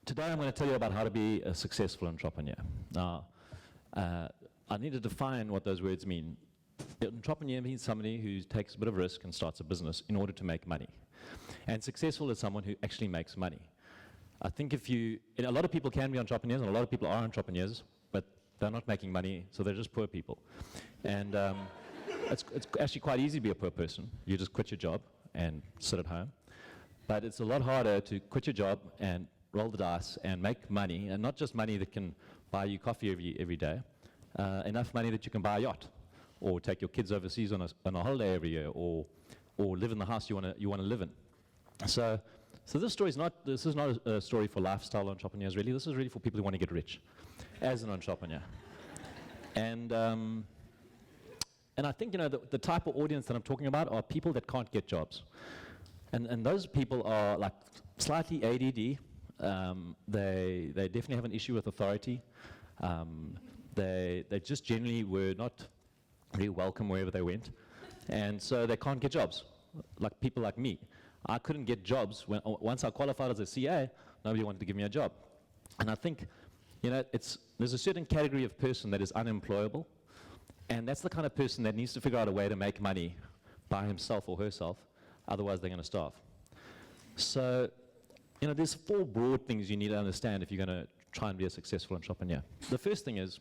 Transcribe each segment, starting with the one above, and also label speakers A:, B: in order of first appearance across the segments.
A: Today I'm going to tell you about how to be a successful entrepreneur. Now, I need to define what those words mean. An entrepreneur means somebody who takes a bit of risk and starts a business in order to make money. And successful is someone who actually makes money. I think a lot of people can be entrepreneurs, and a lot of people are entrepreneurs, but they're not making money, so they're just poor people. And it's actually quite easy to be a poor person. You just quit your job and sit at home. But it's a lot harder to quit your job and roll the dice and make money, and not just money that can buy you coffee every day, enough money that you can buy a yacht, or take your kids overseas on a holiday every year, or live in the house you want to live in. So this story is not a story for lifestyle entrepreneurs, really. This is really for people who want to get rich as an entrepreneur. And I think, the type of audience that I'm talking about are people that can't get jobs. And those people are like slightly ADD. They definitely have an issue with authority. They just generally were not really welcome wherever they went. And so they can't get jobs, like people like me. I couldn't get jobs. Once I qualified as a CA, nobody wanted to give me a job. And I think, there's a certain category of person that is unemployable, and that's the kind of person that needs to figure out a way to make money by himself or herself, otherwise they're going to starve. So, there's 4 broad things you need to understand if you're going to try and be a successful entrepreneur. The first thing is,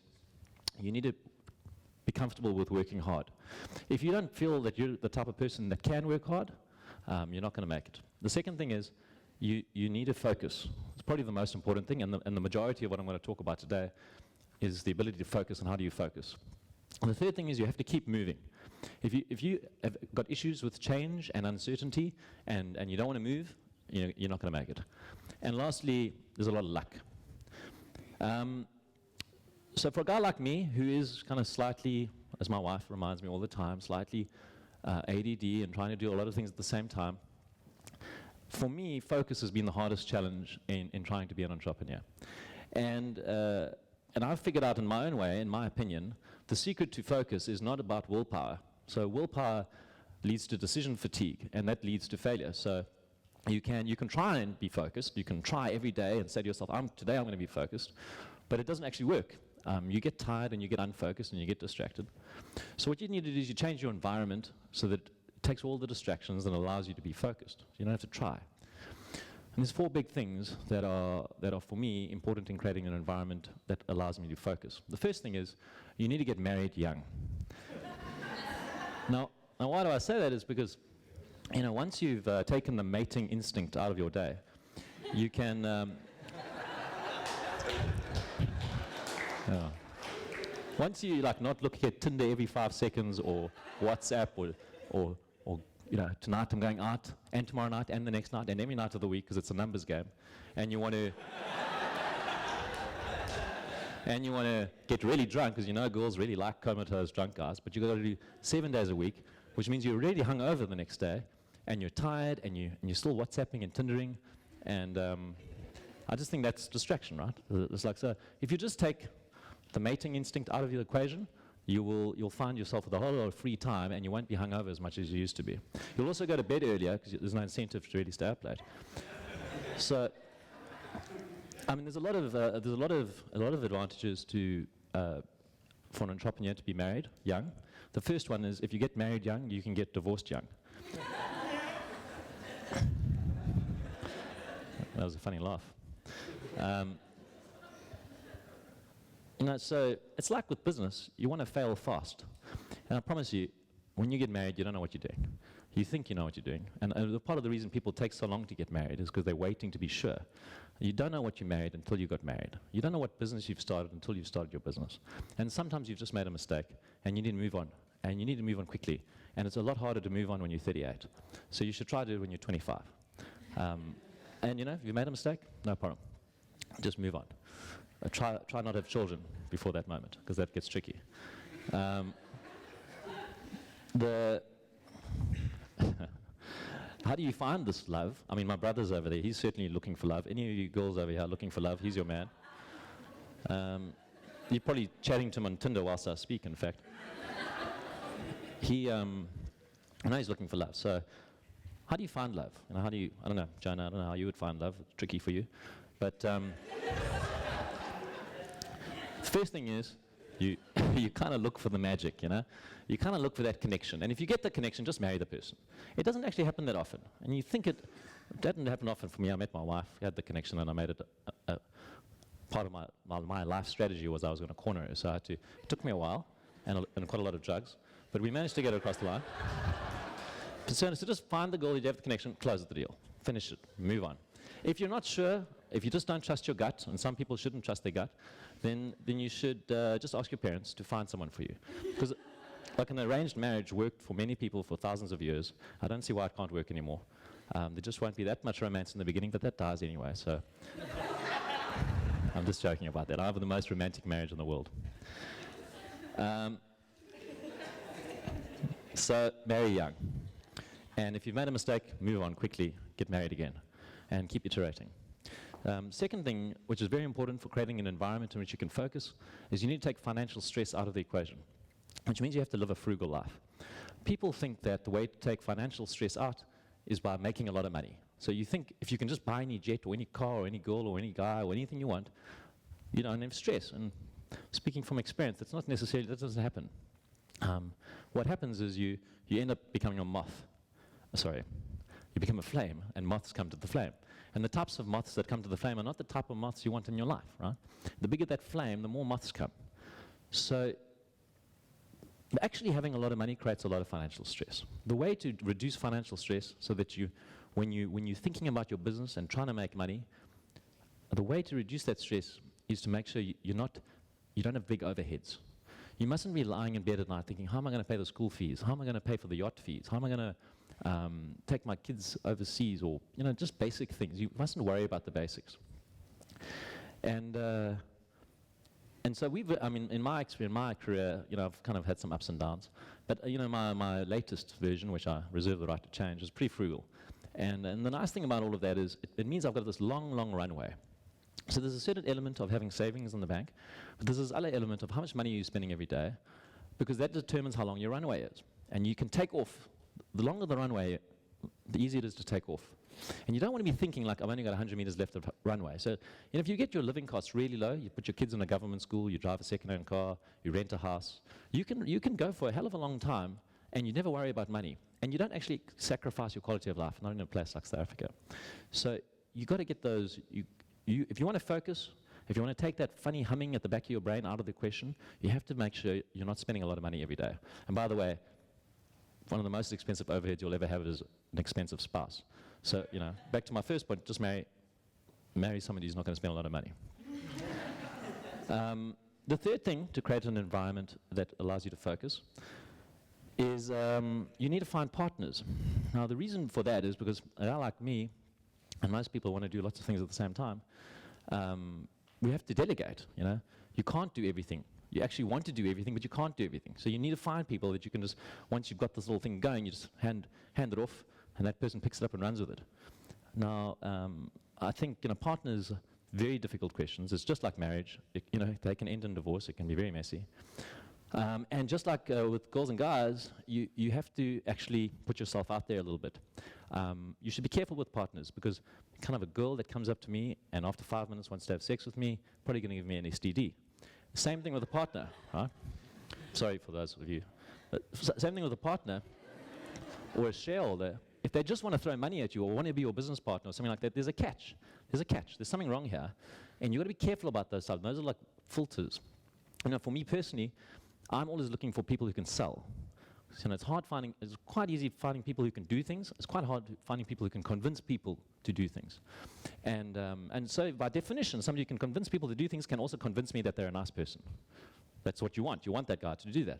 A: you need to be comfortable with working hard. If you don't feel that you're the type of person that can work hard, you're not going to make it. The second thing is, you need to focus. It's probably the most important thing, and the majority of what I'm going to talk about today is the ability to focus and how do you focus. And the third thing is you have to keep moving. If you have got issues with change and uncertainty and you don't want to move, you're not going to make it. And lastly, there's a lot of luck. So for a guy like me, who is kind of slightly, as my wife reminds me all the time, slightly ADD and trying to do a lot of things at the same time, for me, focus has been the hardest challenge in trying to be an entrepreneur. And I've figured out in my own way, in my opinion, the secret to focus is not about willpower. So willpower leads to decision fatigue, and that leads to failure. So you can try and be focused. You can try every day and say to yourself, today I'm going to be focused. But it doesn't actually work. You get tired and you get unfocused and you get distracted. So what you need to do is you change your environment so that it takes all the distractions and allows you to be focused. You don't have to try. And there's 4 big things that are for me important in creating an environment that allows me to focus. The first thing is you need to get married young. Now why do I say that is because once you've taken the mating instinct out of your day, you can once you not looking at Tinder every 5 seconds or WhatsApp or tonight I'm going out, and tomorrow night, and the next night, and every night of the week, because it's a numbers game, and you want to get really drunk, because girls really like comatose drunk guys, but you've got to do 7 days a week, which means you're really hungover the next day, and you're tired, and you're still WhatsApping and Tindering, and I just think that's distraction, right? It's like, so if you just take the mating instinct out of your equation, you'll find yourself with a whole lot of free time, and you won't be hungover as much as you used to be. You'll also go to bed earlier because there's no incentive to really stay up late. So, there's a lot of advantages for an entrepreneur to be married young. The first one is if you get married young, you can get divorced young. That was a funny laugh. So it's like with business, you want to fail fast. And I promise you, when you get married, you don't know what you're doing. You think you know what you're doing. And part of the reason people take so long to get married is because they're waiting to be sure. You don't know what you married until you got married. You don't know what business you've started until you've started your business. And sometimes you've just made a mistake, and you need to move on. And you need to move on quickly. And it's a lot harder to move on when you're 38. So you should try to do it when you're 25. And if you made a mistake, no problem. Just move on. Try not to have children before that moment, because that gets tricky. How do you find this love? My brother's over there. He's certainly looking for love. Any of you girls over here looking for love, he's your man. You're probably chatting to him on Tinder whilst I speak, in fact. I know he's looking for love. So how do you find love? I don't know, Jonah, I don't know how you would find love. It's tricky for you. But the first thing is, you you kind of look for the magic, you know? You kind of look for that connection. And if you get the connection, just marry the person. It doesn't actually happen that often. And you think it didn't happen often for me. I met my wife, had the connection, and I made it part of my life strategy was I was going to corner her. So it took me a while and quite a lot of drugs. But we managed to get it across the line. So just find the goal, you have the connection, close the deal. Finish it, move on. If you're not sure, if you just don't trust your gut, and some people shouldn't trust their gut, then you should just ask your parents to find someone for you. Because like an arranged marriage worked for many people for thousands of years. I don't see why it can't work anymore. There just won't be that much romance in the beginning, but that dies anyway, so. I'm just joking about that. I have the most romantic marriage in the world. So marry young. And if you've made a mistake, move on quickly, get married again, and keep iterating. Second thing, which is very important for creating an environment in which you can focus, is you need to take financial stress out of the equation, which means you have to live a frugal life. People think that the way to take financial stress out is by making a lot of money. So you think if you can just buy any jet or any car or any girl or any guy or anything you want, you don't have stress. And speaking from experience, that's not necessarily, that doesn't happen. What happens is you end up becoming a moth. Sorry, you become a flame, and moths come to the flame. And the types of moths that come to the flame are not the type of moths you want in your life, right? The bigger that flame, the more moths come. So actually having a lot of money creates a lot of financial stress. The way to reduce financial stress so that when you're thinking about your business and trying to make money, the way to reduce that stress is to make sure you don't have big overheads. You mustn't be lying in bed at night thinking, how am I going to pay the school fees? How am I going to pay for the yacht fees? How am I going to take my kids overseas? Or, just basic things. You mustn't worry about the basics. And so in my experience, my career, I've kind of had some ups and downs. But, my latest version, which I reserve the right to change, is pretty frugal. And the nice thing about all of that is it means I've got this long, long runway. So there's a certain element of having savings in the bank, but there's this other element of how much money you're spending every day, because that determines how long your runway is. And you can take off. The longer the runway, the easier it is to take off. And you don't want to be thinking like, I've only got 100 meters left of runway. So if you get your living costs really low, you put your kids in a government school, you drive a second-hand car, you rent a house, you can go for a hell of a long time, and you never worry about money. And you don't actually sacrifice your quality of life, not in a place like South Africa. So you've got to get those. If you want to focus, if you want to take that funny humming at the back of your brain out of the equation, you have to make sure you're not spending a lot of money every day. And by the way, one of the most expensive overheads you'll ever have is an expensive spouse. So, back to my first point, just marry somebody who's not going to spend a lot of money. The third thing to create an environment that allows you to focus is you need to find partners. Now, the reason for that is because a guy like me, and most people want to do lots of things at the same time, we have to delegate, You can't do everything. You actually want to do everything, but you can't do everything. So you need to find people that you can just, once you've got this little thing going, you just hand it off, and that person picks it up and runs with it. Now, I think, partners, very difficult questions. It's just like marriage. They can end in divorce. It can be very messy. And just like with girls and guys, you have to actually put yourself out there a little bit. You should be careful with partners, because kind of a girl that comes up to me and after 5 minutes wants to have sex with me, probably going to give me an STD. Same thing with a partner, right? Sorry for those of you. But same thing with a partner or a shareholder. If they just want to throw money at you or want to be your business partner or something like that, there's a catch. There's a catch. There's something wrong here. And you've got to be careful about those stuff. Those are like filters. For me personally, I'm always looking for people who can sell. It's quite easy finding people who can do things. It's quite hard finding people who can convince people to do things. And so by definition, somebody who can convince people to do things can also convince me that they're a nice person. That's what you want. You want that guy to do that.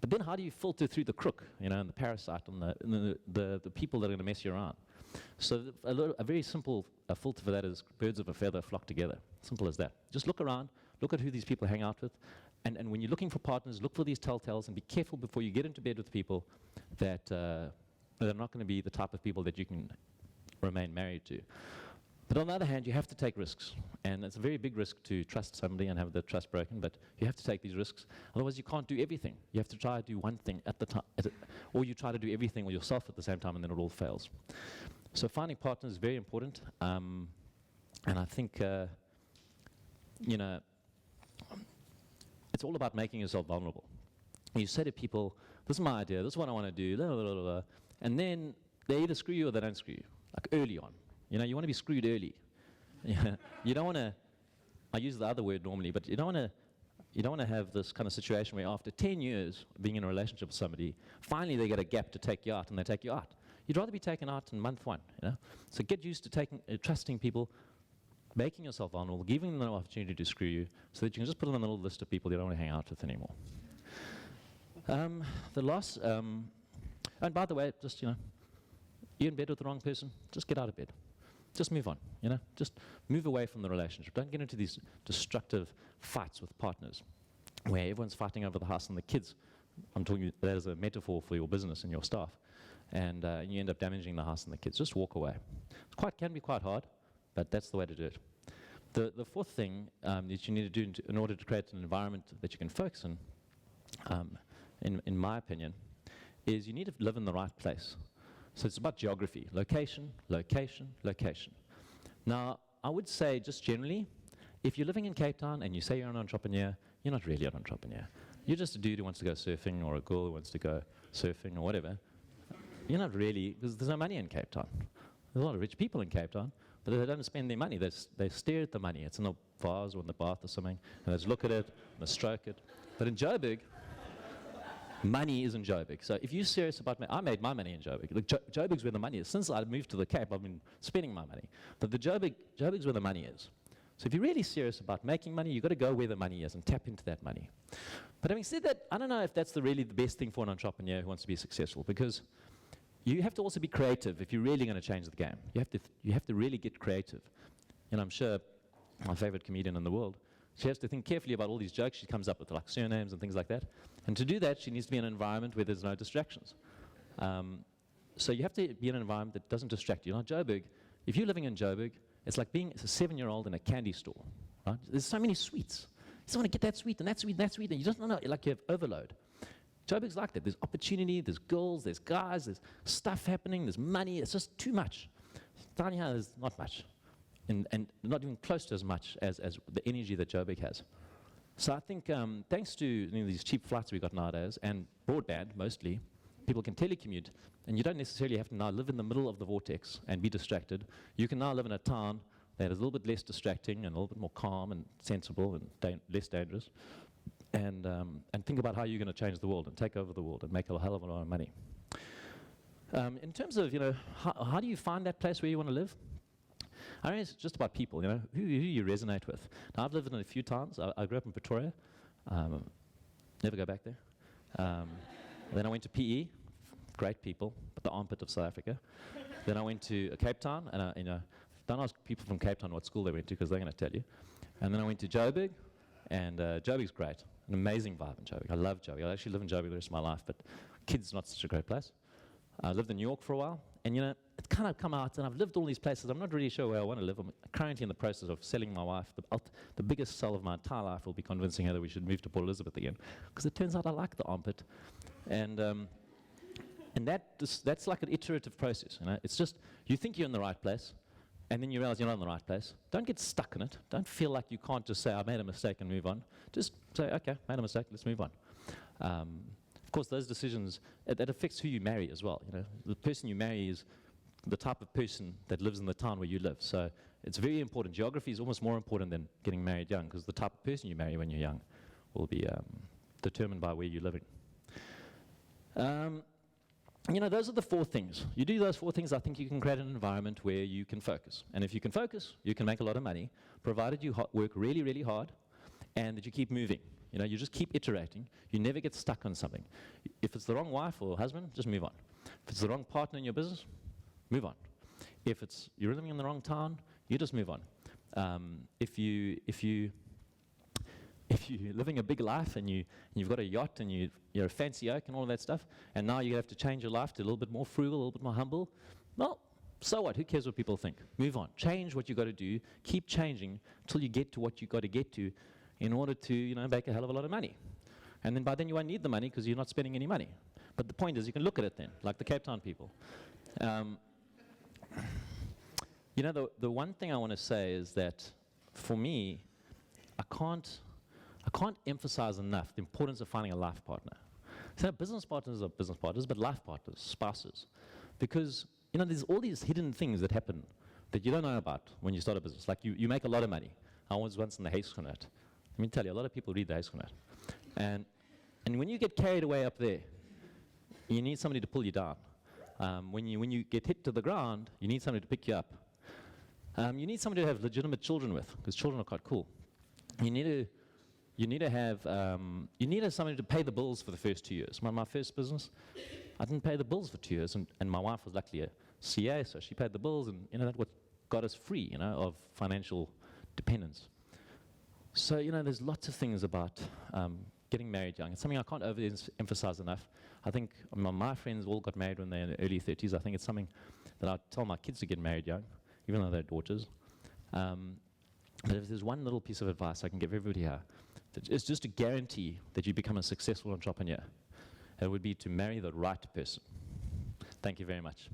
A: But then how do you filter through the crook, and the parasite and the people that are going to mess you around? So a very simple filter for that is birds of a feather flock together. Simple as that. Just look around, look at who these people hang out with, and when you're looking for partners, look for these telltales and be careful before you get into bed with people that they're not going to be the type of people that you can remain married to. But on the other hand, you have to take risks. And it's a very big risk to trust somebody and have the trust broken, but you have to take these risks. Otherwise, you can't do everything. You have to try to do one thing at the time, or you try to do everything with yourself at the same time, and then it all fails. So finding partners is very important. And I think, you know, it's all about making yourself vulnerable. You say to people, this is my idea, this is what I want to do, blah, blah, blah, blah, and then they either screw you or they don't screw you, like early on. You know, you want to be screwed early. You don't want to, I use the other word normally, but you don't want to have this kind of situation where after 10 years being in a relationship with somebody, finally they get a gap to take you out and they take you out. You'd rather be taken out in month one, you know? So get used to trusting people, making yourself vulnerable, giving them an opportunity to screw you so that you can just put them on a little list of people you don't want to hang out with anymore. The last, and by the way, just, you know, you're in bed with the wrong person, just get out of bed. Just move on, you know, just move away from the relationship. Don't get into these destructive fights with partners where everyone's fighting over the house and the kids. I'm talking that as a metaphor for your business and your staff. And you end up damaging the house and the kids. Just walk away. It can be quite hard, but that's the way to do it. The fourth thing that you need to do in order to create an environment that you can focus on, in my opinion, is you need to live in the right place. So it's about geography, location, location, location. Now, I would say just generally, if you're living in Cape Town and you say you're an entrepreneur, you're not really an entrepreneur. You're just a dude who wants to go surfing or a girl who wants to go surfing or whatever. You're not really, because there's no money in Cape Town. There's a lot of rich people in Cape Town, but they don't spend their money. They stare at the money. It's in a vase or in the bath or something, and they just look at it, and they stroke it. But in Joburg, money is in Joburg. So if you're serious about money, I made my money in Joburg. Look, Joburg's where the money is. Since I moved to the Cape, I've been spending my money. But Joburg's where the money is. So if you're really serious about making money, you've got to go where the money is and tap into that money. But having said that, I don't know if that's really the best thing for an entrepreneur who wants to be successful, because you have to also be creative if you're really going to change the game. You have to really get creative. And I'm sure my favorite comedian in the world, she has to think carefully about all these jokes she comes up with, like surnames and things like that. And to do that, she needs to be in an environment where there's no distractions. So you have to be in an environment that doesn't distract you. Like Joburg, if you're living in Joburg, it's like being a 7-year-old in a candy store. Right? There's so many sweets. You just want to get that sweet and that sweet and that sweet, and you just don't know, like you have overload. Joburg's like that. There's opportunity, there's girls, there's guys, there's stuff happening, there's money. It's just too much. Down here, there's not much. And not even close to as much as the energy that Joburg has. So I think thanks to these cheap flights we got nowadays, and broadband mostly, people can telecommute, and you don't necessarily have to now live in the middle of the vortex and be distracted. You can now live in a town that is a little bit less distracting and a little bit more calm and sensible and less dangerous, and think about how you're going to change the world and take over the world and make a hell of a lot of money. In terms of, how do you find that place where you want to live? I mean, it's just about people, who you resonate with. Now, I've lived in it a few times. I grew up in Pretoria. Never go back there. Then I went to PE, great people, but the armpit of South Africa. Then I went to Cape Town, and don't ask people from Cape Town what school they went to, because they're going to tell you. And then I went to Joburg, and Joburg's great. An amazing vibe in Joburg. I love Joburg. I actually live in Joburg the rest of my life, but kids, not such a great place. I lived in New York for a while, and it's kind of come out, and I've lived all these places. I'm not really sure where I want to live. I'm currently in the process of selling my wife. The biggest sell of my entire life will be convincing her that we should move to Port Elizabeth again, because it turns out I like the armpit, and that's like an iterative process. It's just you think you're in the right place, and then you realize you're not in the right place. Don't get stuck in it. Don't feel like you can't just say I made a mistake and move on. Just say, okay, made a mistake, let's move on. Of course, those decisions, that affects who you marry as well. The person you marry is the type of person that lives in the town where you live. So it's very important. Geography is almost more important than getting married young, because the type of person you marry when you're young will be determined by where you're living. Those are the 4 things. You do those 4 things, I think you can create an environment where you can focus. And if you can focus, you can make a lot of money, provided you work really, really hard, and that you keep moving. You just keep iterating. You never get stuck on something. If it's the wrong wife or husband, just move on. If it's the wrong partner in your business, move on. If you're living in the wrong town, you just move on. If you're living a big life and you've got a yacht and you're a fancy oak and all of that stuff, and now you have to change your life to a little bit more frugal, a little bit more humble, well, so what? Who cares what people think? Move on. Change what you got to do. Keep changing until you get to what you got to get to, in order to make a hell of a lot of money. And then by then you won't need the money because you're not spending any money. But the point is you can look at it then, like the Cape Town people. You know, the one thing I want to say is that for me, I can't emphasize enough the importance of finding a life partner. So business partners are business partners, but life partners, spouses. Because, you know, there's all these hidden things that happen that you don't know about when you start a business. Like you make a lot of money. I was once in the Huisgenoot. Let me tell you, a lot of people read the Huisgenoot. And when you get carried away up there, you need somebody to pull you down. When you get hit to the ground, you need somebody to pick you up. You need somebody to have legitimate children with, because children are quite cool. You need to have somebody to pay the bills for the first 2 years. My first business, I didn't pay the bills for 2 years, and my wife was luckily a CA, so she paid the bills, and you know, that's what got us free, you know, of financial dependence. So, you know, there's lots of things about getting married young. It's something I can't overemphasize enough. I think my friends all got married when they were in their early 30s. I think it's something that I tell my kids to get married young, even though they're daughters. But if there's one little piece of advice I can give everybody here, it's just to guarantee that you become a successful entrepreneur. It would be to marry the right person. Thank you very much.